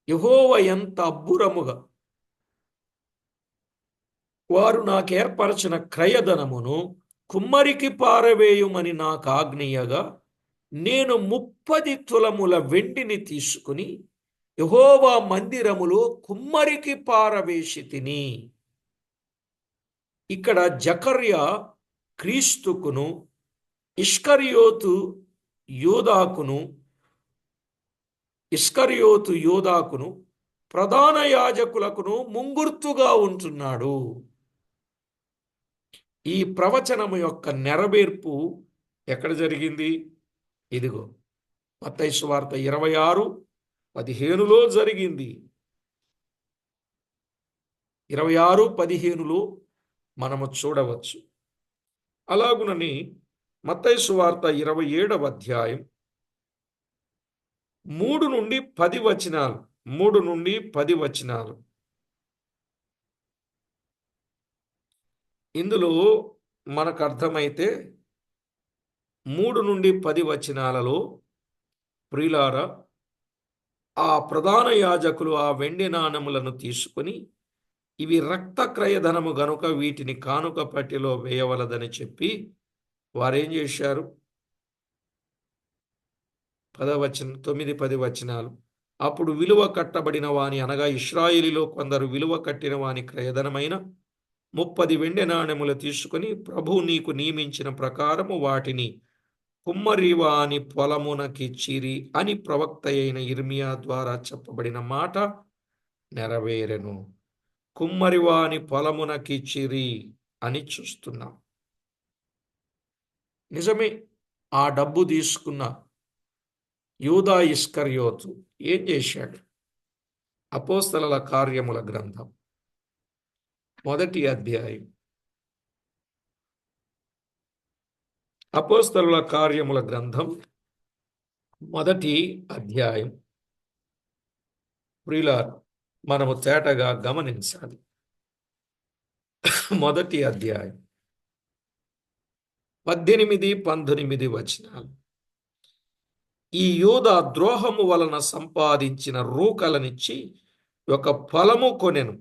యెహోవా ఎంత అబ్బురముగా వారు నాకేర్పరచిన క్రయధనమును కుమ్మరికి పారవేయుమని నాకు ఆజ్ఞయగా నేను 30 తులముల వెండిని తీసుకుని యెహోవా మందిరములో కుమ్మరికి పారవేశితిని. ఇక్కడ జకర్యా క్రీస్తుకును ఇష్కరియోతు యోధాకును ప్రధాన యాజకులకును ముంగుర్తుగా ఉంటున్నాడు. ఈ ప్రవచనము యొక్క నెరవేర్పు ఎక్కడ జరిగింది? ఇదిగో మత్తయి సువార్త 26:15 జరిగింది. 26:15 మనము చూడవచ్చు. అలాగునని మత్తయి సువార్త 27వ అధ్యాయం 3 నుండి 10 వచనాలు. ఇందులో మనకు అర్థమైతే 3 నుండి 10 వచనాలలో ప్రియులారా, ఆ ప్రధాన యాజకులు ఆ వెండి నాణెములను తీసుకుని, ఇవి రక్త క్రయధనము గనుక వీటిని కానుక పట్టిలో వేయవలదని చెప్పి వారేం చేశారు? 9-10 వచనాలు. అప్పుడు విలువ కట్టబడిన వాని, అనగా ఇశ్రాయేలీలో కొందరు విలువ కట్టిన వాని క్రయధనమైన 30 వెండి నాణెములు తీసుకుని, ప్రభువు నీకు నియమించిన ప్రకారము వాటిని కుమ్మరివాని పొలమునకిచ్చిరి అని ప్రవక్త అయిన ఇర్మియా ద్వారా చెప్పబడిన మాట నెరవేరెను. కుమ్మరివాని పొలమునకిచ్చిరి అని చూస్తున్నాం. నిజమే, ఆ డబ్బు తీసుకున్న యూదా ఇస్కరియోతు ఏం చేశాడు? అపోస్తలుల కార్యముల గ్రంథం 1వ అధ్యాయం. అపోస్తలుల కార్యముల గ్రంథం 1వ అధ్యాయం. ప్రియులారా, మనము తేటగా గమనించాలి. 1వ అధ్యాయం 18-19 వచనాలు. ఈ యూదా ద్రోహము వలన సంపాదించిన రూకలనిచ్చి ఒక పొలము కొనెను.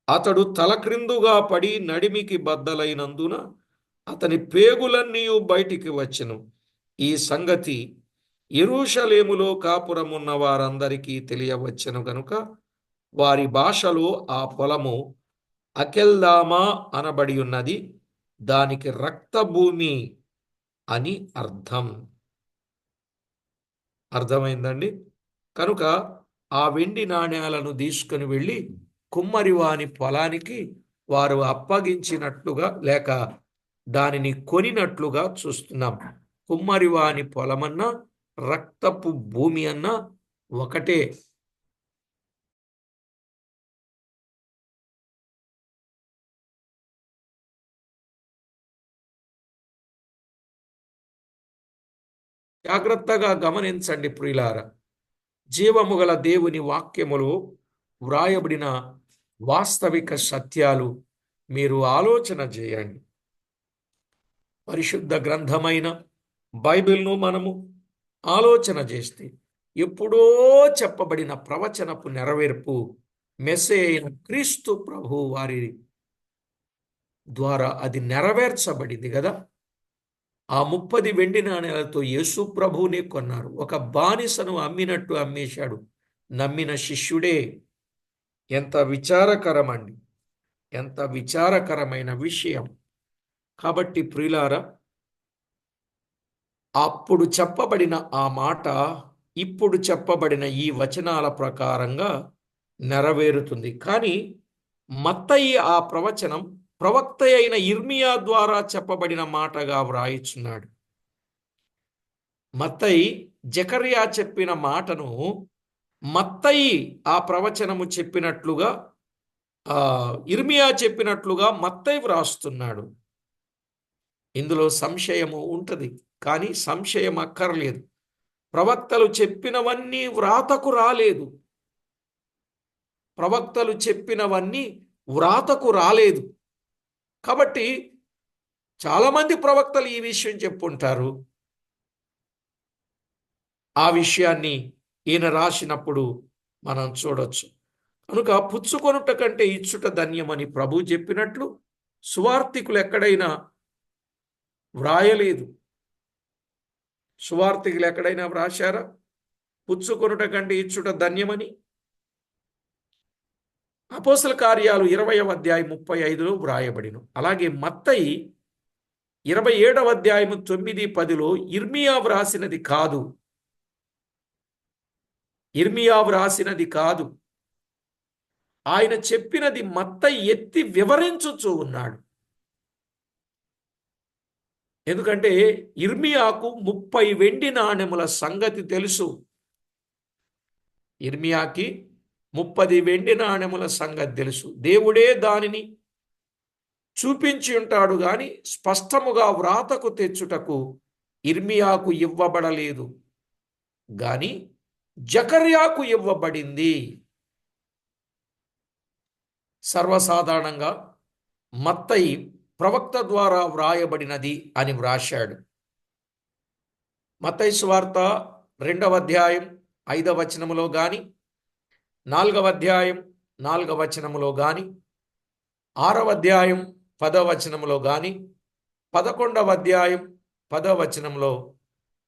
అతడు తలక్రిందుగా పడి నడిమికి బద్దలైనందున అతని పేగులన్నీ బయటికి వచ్చెను. ఈ సంగతి యెరూషలేములో కాపురమున్న వారందరికీ తెలియవచ్చెను గనుక వారి భాషలో ఆ పొలము అకెల్దామా అనబడి ఉన్నది. దానికి రక్తభూమి అని అర్థం. అర్థమైందండి? కనుక ఆ వెండి నాణ్యాలను తీసుకుని వెళ్ళి కుమ్మరివాని పొలానికి వారు అప్పగించినట్లుగా, లేక దానిని కొనినట్లుగా చూస్తున్నాం. కుమ్మరివాని పొలమన్నా రక్తపు భూమి అన్నా ఒకటే. జాగ్రత్తగా గమనించండి ప్రియులారా. జీవము గల దేవుని వాక్యములో వ్రాయబడిన వాస్తవిక సత్యాలు మీరు ఆలోచన చేయండి. పరిశుద్ధ గ్రంథమైన బైబిల్ను మనము ఆలోచన చేస్తే ఎప్పుడో చెప్పబడిన ప్రవచనపు నెరవేర్పు మెస్సీయ అయిన క్రీస్తు ప్రభు వారి ద్వారా అది నెరవేర్చబడింది కదా. ఆ 30 వెండి నాణేలతో యేసు ప్రభువునే కొన్నారు. ఒక బానిసను అమ్మినట్టు అమ్మేశాడు నమ్మిన శిష్యుడే. ఎంత విచారకరమండి, ఎంత విచారకరమైన విషయం. కాబట్టి ప్రియులారా, అప్పుడు చెప్పబడిన ఆ మాట ఇప్పుడు చెప్పబడిన ఈ వచనాల ప్రకారంగా నెరవేరుతుంది. కానీ మత్తయి ఆ ప్రవచనం ప్రవక్త అయిన ఇర్మియా ద్వారా చెప్పబడిన మాటగా వ్రాయిచున్నాడు. మత్తయి జకర్యా చెప్పిన మాటను మత్తయి ఆ ప్రవచనము చెప్పినట్లుగా, ఇర్మియా చెప్పినట్లుగా మత్తయి వ్రాస్తున్నాడు. ఇందులో సంశయము ఉంటుంది, కానీ సంశయం అక్కర్లేదు. ప్రవక్తలు చెప్పినవన్నీ వ్రాతకు రాలేదు. కాబట్టి చాలామంది ప్రవక్తలు ఈ విషయం చెప్పుంటారు. ఆ విషయాన్ని ఈయన రాసినప్పుడు మనం చూడొచ్చు. కనుక పుచ్చుకొనుట కంటే ఇచ్చుట ధన్యమని ప్రభు చెప్పినట్లు సువార్తికులు ఎక్కడైనా వ్రాయలేదు. సువార్తికులు ఎక్కడైనా వ్రాశారా? పుచ్చుకొనుట కంటే ఇచ్చుట ధన్యమని. అపోస్తల కార్యాలు 20వ అధ్యాయం 35లో వ్రాయబడిను. అలాగే మత్తయి 27వ అధ్యాయము 9, 10లో ఇర్మియా వ్రాసినది కాదు. ఇర్మియా వ్రాసినది కాదు. ఆయన చెప్పినది మత్తయి ఎత్తి వివరించుచూ ఉన్నాడు. ఎందుకంటే ఇర్మియాకు 30 వెండి నాణెముల సంగతి తెలుసు. ఇర్మియాకి 30 వెండి నాణెముల సంగతి తెలుసు. దేవుడే దానిని చూపించి ఉంటాడు గాని స్పష్టముగా వ్రాతకు తెచ్చుటకు ఇర్మియాకు ఇవ్వబడలేదు గాని జకర్యాకు ఇవ్వబడింది. సర్వసాధారణంగా మత్తయి ప్రవక్త ద్వారా వ్రాయబడినది అని వ్రాశాడు. మత్తయి సువార్త 2వ అధ్యాయం 5వ వచనములో గాని, 4వ అధ్యాయం 4వ వచనములో గాని, 6వ అధ్యాయం 10వ వచనములో గాని, 11వ అధ్యాయం 10వ వచనంలో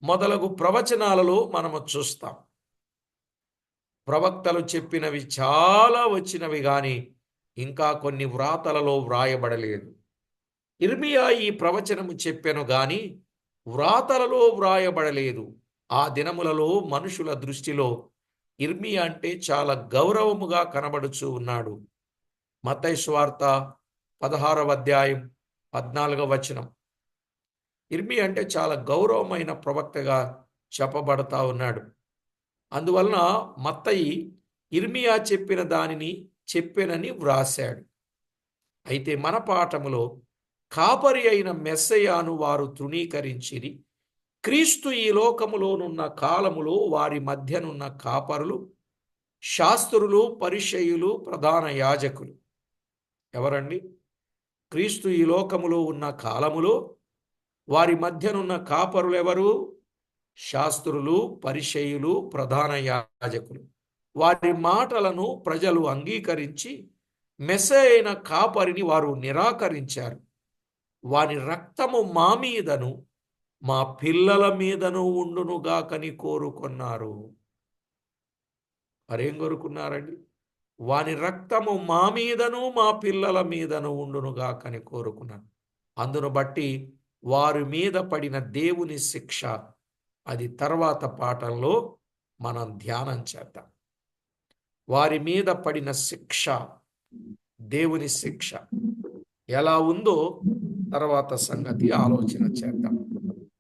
మొదలగు ప్రవచనాలలో మనము చూస్తాం. ప్రవక్తలు చెప్పినవి చాలా వచ్చినవి గాని ఇంకా కొన్ని వ్రాతలలో వ్రాయబడలేదు. ఇర్మియా ఈ ప్రవచనము చెప్పెను గాని వ్రాతలలో వ్రాయబడలేదు. ఆ దినములలో మనుషుల దృష్టిలో ఇర్మియా అంటే చాలా గౌరవముగా కనబడుచూ ఉన్నాడు. మత్తయి సువార్త 16వ అధ్యాయం 14వ వచనం. ఇర్మియా అంటే చాలా గౌరవమైన ప్రవక్తగా చెప్పబడతా ఉన్నాడు. అందువలన మత్తయి ఇర్మియా చెప్పిన దానిని చెప్పెనని వ్రాశాడు. అయితే మన పాఠములో కాపరి అయిన మెస్సయాను వారు తృణీకరించిరి. క్రీస్తు ఈ లోకములోనున్న కాలములో వారి మధ్యనున్న కాపరులు, శాస్త్రులు, పరిసయ్యులు, ప్రధాన యాజకులు. ఎవరండి? క్రీస్తు ఈ లోకములో ఉన్న కాలములో వారి మధ్యనున్న కాపరులు ఎవరు? శాస్త్రులు, పరిసయ్యులు, ప్రధాన యాజకులు. వారి మాటలను ప్రజలు అంగీకరించి మెస్సయ అయిన కాపరిని వారు నిరాకరించారు. వాని రక్తము మా మీదను మా పిల్లల మీదను ఉండునుగాకని కోరుకున్నారు. మరేం కోరుకున్నారండి? వాని రక్తము మా మీదను మా పిల్లల మీదను ఉండునుగాకని కోరుకున్నారు. అందును బట్టి వారి మీద పడిన దేవుని శిక్ష, అది తర్వాత పాఠంలో మనం ధ్యానం చేద్దాం. వారి మీద పడిన శిక్ష, దేవుని శిక్ష ఎలా ఉందో తర్వాత సంగతి ఆలోచన చేద్దాం.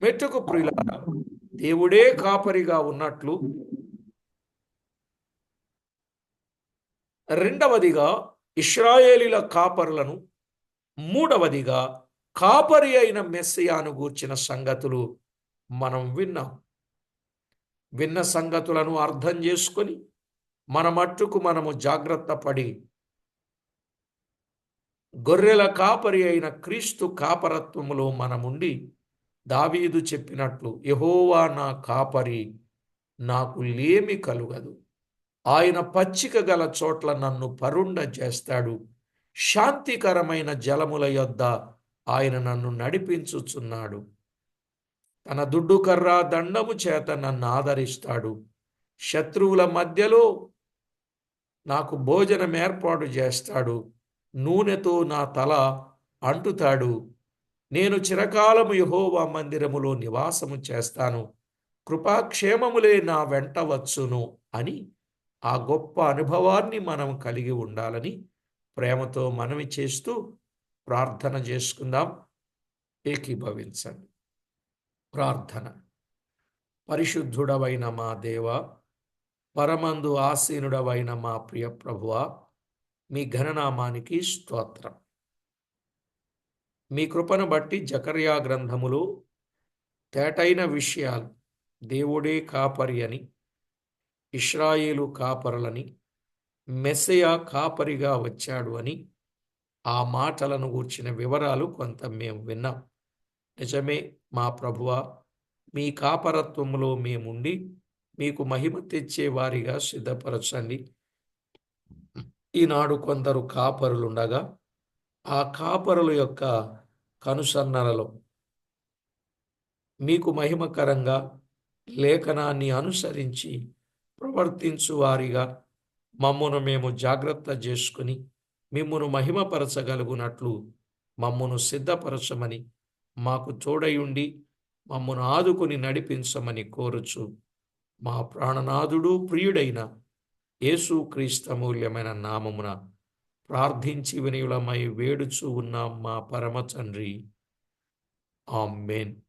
మెట్టుకు ప్రియులారా, దేవుడే కాపరిగా ఉన్నట్లు, రెండవదిగా ఇశ్రాయేలీల కాపరులను, మూడవదిగా కాపరి అయిన మెస్సియాను గూర్చిన సంగతులు మనం విన్నాం. విన్న సంగతులను అర్థం చేసుకొని మన మట్టుకు మనము జాగ్రత్త పడి గొర్రెల కాపరి అయిన క్రీస్తు కాపరత్వములో మనముండి దావీదు చెప్పినట్లు, యెహోవా నా కాపరి, నాకు లేమి కలుగదు. ఆయన పచ్చిక గల చోట్ల నన్ను పరుండ చేస్తాడు. శాంతికరమైన జలముల యొద్ద ఆయన నన్ను నడిపించుచున్నాడు. తన దుడ్డుకర్ర దండము చేత నన్ను ఆదరిస్తాడు. శత్రువుల మధ్యలో నాకు భోజనం ఏర్పాటు చేస్తాడు. నూనెతో నా తల అంటుతాడు. నేను చిరకాలము యెహోవా మందిరములో నివాసము చేస్తాను. కృపాక్షేమములే నా వెంట వచ్చును అని ఆ గొప్ప అనుభవాన్ని మనం కలిగి ఉండాలని ప్రేమతో మనవి చేస్తూ ప్రార్థన చేసుకుందాం. ఏకీభవించండి. ప్రార్థన. పరిశుద్ధుడవైన మా దేవ, పరమందు ఆసీనుడవైన మా ప్రియ ప్రభువా, మీ ఘననామానికి స్తోత్రం. మీ కృపను బట్టి జకర్యా గ్రంథములో తేటైన విషయాలు, దేవుడే కాపరి అని, ఇశ్రాయేలు కాపరులని, మెస్సయా కాపరిగా వచ్చాడు అని, ఆ మాటలను గూర్చిన వివరాలు కొంత మేము విన్నాం. నిజమే మా ప్రభువా, మీ కాపరత్వములో మేముండి మీకు మహిమ తెచ్చే వారిగా సిద్ధపరచండి. ఈనాడు కొందరు కాపరులుండగా ఆ కాపరుల యొక్క కనుసన్నలలో మీకు మహిమకరంగా లేఖనాన్ని అనుసరించి ప్రవర్తించు వారిగా మమ్మును మేము జాగ్రత్త చేసుకుని మిమ్మును మహిమపరచగలుగునట్లు మమ్మును సిద్ధపరచమని మాకు తోడయుండి మమ్మును ఆదుకొని నడిపించమని కోరుచు మా ప్రాణనాథుడు ప్రియుడైన యేసుక్రీస్తు అమూల్యమైన నామమున ప్రార్థించి వినయులమై వేడుచు ఉన్నాం మా పరమ తండ్రి. ఆమేన్.